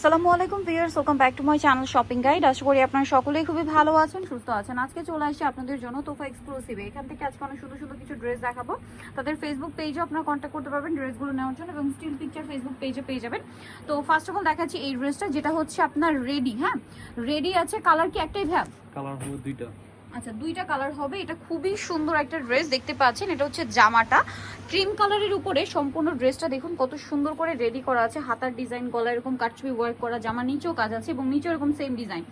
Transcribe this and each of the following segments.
আসসালামু আলাইকুম viewers, welcome back to my channel shopping guide. আশা করি আপনারা সকলেই খুবই ভালো আছেন, সুস্থ আছেন। আজকে চলে আসছি আপনাদের জন্য তোফা এক্সক্লুসিভে। এখান থেকে আজকে অনেক সুন্দর সুন্দর কিছু ড্রেস দেখাবো। তাদের ফেসবুক পেজে আপনারা কন্ট্যাক্ট করতে পারবেন ড্রেসগুলো নেওয়ার জন্য, এবং স্টিল পিকচার ফেসবুক পেজে পেয়ে যাবেন। তো ফার্স্ট অফ অল দেখাচ্ছি এই ড্রেসটা, যেটা হচ্ছে আপনার রেডি। হ্যাঁ, রেডি আছে। কালার কি একটাই ভ্যাব? কালার হলো দুইটা। আচ্ছা, দুইটা কালার হবে। এটা খুবই সুন্দর একটা ড্রেস দেখতে পাচ্ছেন। এটা হচ্ছে জামাটা ক্রিম কালারের উপরে, সম্পূর্ণ ড্রেসটা দেখুন কত সুন্দর করে রেডি করা আছে। হাতার ডিজাইন, গলা এরকম কাটছবি ওয়ার্ক করা, জামা নিচেও কাজ আছে এবং নিচেও এরকম সেম ডিজাইন।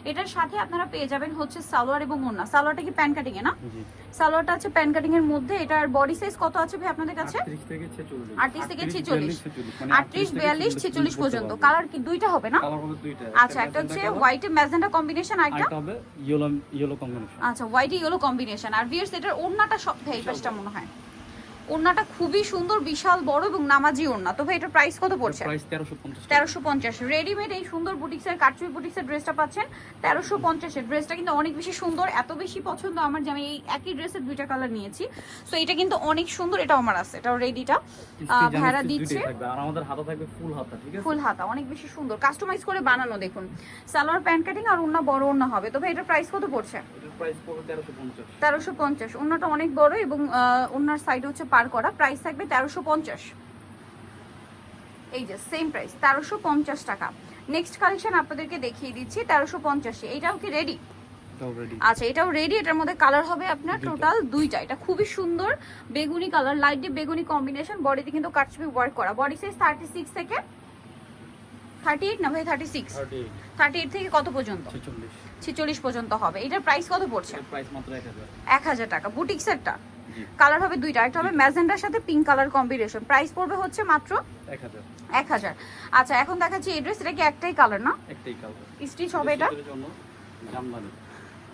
এটার সাথে আপনারা পেয়ে যাবেন হচ্ছে সালোয়ার এবং ওড়না। সালোয়ারটা কি প্যান কাটিং এ না? সালোয়ারটা আছে প্যান কাটিং এর মধ্যে। এটার বডি সাইজ কত আছে ভাই আপনাদের কাছে? 38 থেকে 46। 38 থেকে 46, 38 42 46 পর্যন্ত। কালার কি দুইটা হবে না? কালার হবে দুইটা। আচ্ছা, একটা হচ্ছে হোয়াইট এ ম্যাজেন্টা কম্বিনেশন, আর একটা হবে ইয়েলো কম্বিনেশন। আচ্ছা, হোয়াইট ইয়েলো কম্বিনেশন। আর ভিউয়ার্স, এটার ওড়নাটা সব থেকে পাঁচটা মনে হয়। ওড়নাটা খুবই সুন্দর, বিশাল বড় এবং নামাজি ওড়না। তো ভাই এটার প্রাইস কত পড়ছে? প্রাইস 1350। 1350 রেডিমেড এই সুন্দর বুটিক্সের কাটচুপি বুটিক্সের ড্রেসটা পাচ্ছেন 1350 এর। ড্রেসটা কিন্তু অনেক বেশি সুন্দর, এত বেশি পছন্দ আমার যে আমি এই একই ড্রেসের দুইটা কালার নিয়েছি। সো এটা কিন্তু অনেক সুন্দর। এটা আমার আছে, এটাও রেডিটা ভাড়া দিচ্ছে। আর আমাদের হাতা থাকবে ফুল হাতা, ঠিক আছে? ফুল হাতা, অনেক বেশি সুন্দর, কাস্টমাইজ করে বানানো। দেখুন সালোয়ার প্যান্ট কাটিং আর ওড়না বড় ওড়না হবে। তো ভাই এটার প্রাইস কত পড়ছে? এটার প্রাইস পড়বে 1350। 1350। ওড়নাটা অনেক বড় এবং ওড়নার সাইড হচ্ছে পার করা। প্রাইস থাকবে 1350। এই যে সেম প্রাইস 1350 টাকা। নেক্সট কালেকশন আপনাদেরকে দেখিয়ে দিচ্ছি 1350। এইটাও কি রেডি? আচ্ছা, এটাও রেডি। এটার মধ্যে কালার হবে আপনার টোটাল দুইটা। এটা খুবই সুন্দর বেগুনি কালার, লাইট ডিপ বেগুনি কম্বিনেশন। বডিতে কিন্তু কাটছবি ওয়ার্ক করা। বডি সাইজ 36 থেকে 38 না ভাই? 36 38 থেকে কত পর্যন্ত? 46 পর্যন্ত হবে। এটার প্রাইস কত পড়ছে? প্রাইস মাত্র 1000 টাকা। বুটিক সেটটা কালার হবে দুইটা, একটা হবে ম্যাজেন্ডার সাথে পিঙ্ক কালার কম্বিনেশন। প্রাইস পড়বে হচ্ছে মাত্র 1000। আচ্ছা, এখন দেখাচ্ছি এই ড্রেস। এটা কি একটাই কালার না? একটাই কালার। স্টিচ হবে এটা, জামদানি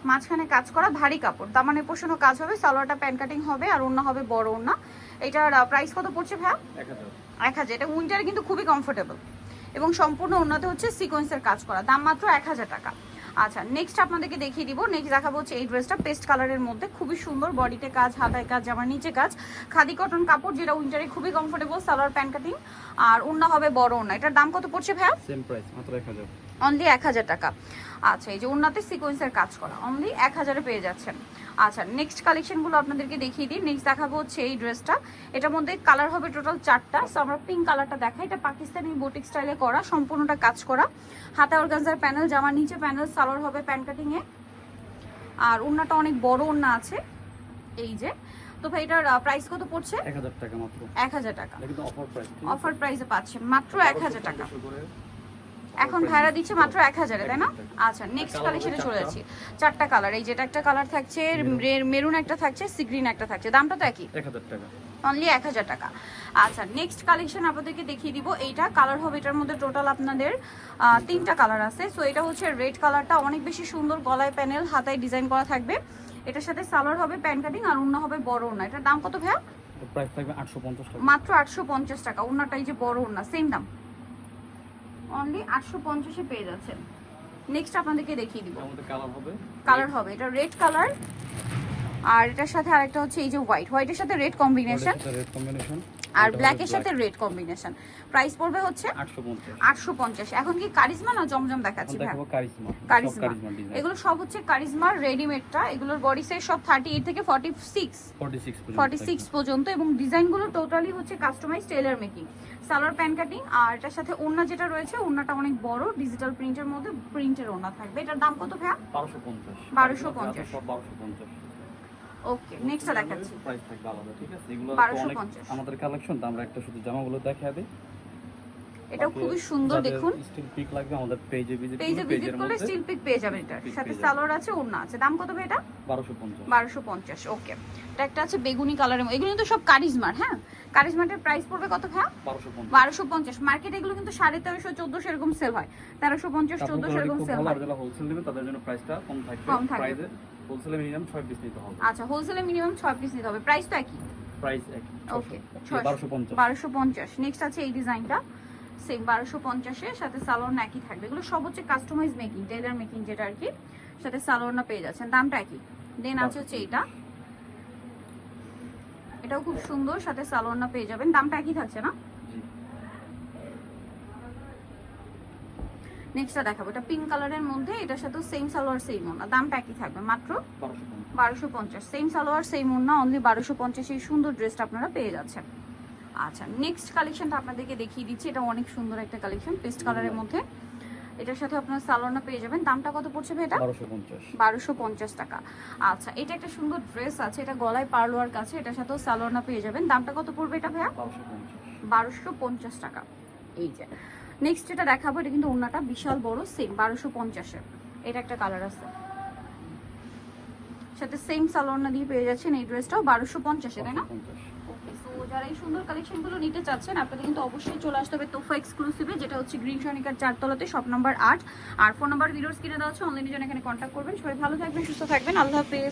মাঝখানে কাজ করা, ভারী কাপড়, দামানে পোষণও কাজ হবে। সালোয়ারটা প্যান কাটিং হবে আর ওড়না হবে বড় ওড়না। এটার প্রাইস কত পড়ছে ভাইয়া? 1000। এটা উইন্টারে কিন্তু খুবই কমফোর্টেবল এবং সম্পূর্ণ ওড়নাতে হচ্ছে সিকোয়েন্সের কাজ করা। দাম মাত্র 1000 টাকা। আচ্ছা, নেক্সট আপনাদেরকে দেখিয়ে দিব। নেক্সট দেখাবো হচ্ছে এই ড্রেসটা পেস্ট কালারের মধ্যে, খুবই সুন্দর। বডিতে কাজ, হাতায় কাজ, জামার নিচে কাজ, খাদি কটন কাপড়, যেটা উইন্টারে খুবই কমফোর্টেবল। সালোয়ার প্যান কাটিং আর ওড়না হবে বড় ওড়না। এটার দাম কত পড়ছে ভাইয়া? সেম প্রাইস মাত্র 1000। অনলি 1000 টাকা। আচ্ছা, এই যে ওড়নাতে সিকোয়েন্সের কাজ করা, অনলি 1000 এ পেয়ে যাচ্ছেন। আচ্ছা, নেক্সট কালেকশনগুলো আপনাদেরকে দেখিয়ে দিই। নেক্সট দেখাবো হচ্ছে এই ড্রেসটা। এটার মধ্যে কালার হবে টোটাল 4টা। সো আমরা পিঙ্ক কালারটা দেখাই। এটা পাকিস্তানি বুটিক স্টাইলে করা, সম্পূর্ণটা কাজ করা। হাতা অর্গানজার প্যানেল, জামার নিচে প্যানেল, সালোয়ার হবে প্যান কাটিং এ আর ওড়নাটা অনেক বড় ওড়না আছে। এই যে, তো ভাই এটার প্রাইস কত পড়ছে? 1000 টাকা মাত্র। 1000 টাকা। এটা কিন্তু অফার প্রাইস। অফার প্রাইসে পাচ্ছেন মাত্র 1000 টাকা। এখন ভাড়া দিচ্ছে মাত্র 1000 এ, তাই না? আচ্ছা, নেক্সট কালেকশনে চলে যাচ্ছি। 4টা কালার। এই যেটা একটা কালার থাকছে, মেরুন একটা থাকছে, সি গ্রিন একটা থাকছে। দামটা তো একই, 1000 টাকা। অনলি 1000 টাকা। আচ্ছা, নেক্সট কালেকশন আপনাদেরকে দেখিয়ে দিব। এইটা কালার হবে, এটার মধ্যে টোটাল আপনাদের 3টা কালার আছে। সো এটা হচ্ছে রেড কালারটা, অনেক বেশি সুন্দর। গলায় প্যানেল, হাতায় ডিজাইন করা থাকবে। এটার সাথে সালোয়ার হবে প্যান কাটিং আর ওড়না হবে বড় ওড়না। এটার দাম কত ভাইয়া? প্রাইস থাকবে 850 টাকা। মাত্র 850 টাকা। ওড়নাটা এই যে বড় ওড়না, সেম দাম, অনলি 850 এ পেয়ে যাচ্ছেন। নেক্সট আপনাদেরকে দেখিয়ে দিব। আমাদের কালার হবে, এটা রেড কালার আর এটার সাথে আরেকটা হচ্ছে এই যে হোয়াইটের সাথে রেড কম্বিনেশন আর ব্ল্যাকের সাথে রেড কম্বিনেশন। প্রাইস পড়বে হচ্ছে 850। এখন কি কারিজমা না জমজম দেখাচ্ছি ভাই? কারিজমা। এগুলো সব হচ্ছে কারিজমার রেডিমেডটা। এগুলোর বডি সাইজ সব 38 থেকে 46 পর্যন্ত এবং ডিজাইনগুলো টোটালি হচ্ছে customize tailor making. Salwar pant cutting আর এটার সাথে ওড়না যেটা রয়েছে, ওড়নাটা অনেক বড়, ডিজিটাল প্রিন্টের মধ্যে প্রিন্টের ওড়না থাকবে। এটার দাম কত ভাইয়া? 1250। ওকে, নেক্সটটা দেখাচ্ছি। প্রাইস থাকবে আলাদা, ঠিক আছে? এগুলো 1250 আমাদের কালেকশন। আমরা একটা শুধু জামাগুলো দেখায় দেই। এটা খুবই সুন্দর, দেখুন। স্টিল পিক লাগবে আমাদের পেজে ভিজিট করলে স্টিল পিক পেয়ে যাবেন। এটার সাথে সালোয়ার আছে, ওড়না আছে। দাম কত ভাই এটা? 1250। ওকে, এটা একটা আছে বেগুনি কালারের। এগুলো কিন্তু সব কারিজমার। হ্যাঁ, কারিজমাটার প্রাইস পড়বে কত ভাই? 1250। মার্কেটে এগুলো কিন্তু 1350 1400 এরকম সেল হয়। 1350 1400 এরকম সেল হয়। যারা হোলসেল নেবে তাদের জন্য প্রাইসটা কম থাকবে। প্রাইসে হোলসেলে মিনিমাম 6 পিস নিতে হবে। আচ্ছা, হোলসেলে মিনিমাম 6 পিস নিতে হবে। প্রাইস তো একই? প্রাইস একই। ওকে, 1250। নেক্সট আছে এই ডিজাইনটা, সেম 1250 এর সাথে সালোয়ার একই থাকবে। এগুলো সব হচ্ছে কাস্টমাইজ মেকিং, টেইলর মেকিং যেটা আর কি, সাথে সালোয়ার না পেয়ে যাচ্ছেন। দামটা একই। দেন আছে হচ্ছে এটাও খুব সুন্দর, সাথে সালোয়ার না পেয়ে যাবেন। দামটা একই থাকছে না? নেক্সটটা দেখাবো, এটা পিঙ্ক কালারের মধ্যে, এটার সাথে সেম সালোয়ার সেম ওড়না, দামটা একই থাকবে মাত্র 1250। সেম সালোয়ার সেম ওড়না, অনলি 1250 এই সুন্দর ড্রেসটা আপনারা পেয়ে যাচ্ছেন। আচ্ছা নেক্সট কালেকশনটা আপনাদেরকে দেখিয়ে দিচ্ছি, এটা অনেক সুন্দর একটা কালেকশন পেস্ট কালারের মধ্যে, এটার সাথে আপনারা সালোয়ারটা পেয়ে যাবেন। দামটা কত পড়ছে ভাই এটা? 1250 টাকা। আচ্ছা এটা একটা সুন্দর ড্রেস আছে, এটা গলায় পার্লোয়ার কাছে, এটার সাথেও সালোয়ারটা পেয়ে যাবেন। দামটা কত পড়বে এটা ভাইয়া? 1250 টাকা। এই যে নেক্সট এটা দেখাবো, এটা কিন্তু ওড়নাটা বিশাল বড়, সেম 1250-এ। এটা একটা কালার আছে, সাথে সেম সালোয়ারটা দিয়ে পেয়ে যাচ্ছেন। এই ড্রেসটাও 1250-এ, তাই না? ওকে, সো যারা এই সুন্দর কালেকশনগুলো নিতে চাচ্ছেন আপনাদের কিন্তু অবশ্যই চলে আসতে হবে তোফা এক্সক্লুসিভে, যেটা হচ্ছে গ্রিন সনিকার 4 তলাতে, শপ নাম্বার 8। আর ফোন নাম্বার ভিডিওর স্ক্রিনে দেওয়া আছে, অনলাইনে জন্য এখানে কন্ট্যাক্ট করবেন। সবাই ভালো থাকবেন, সুস্থ থাকবেন, আল্লাহ হাফেজ।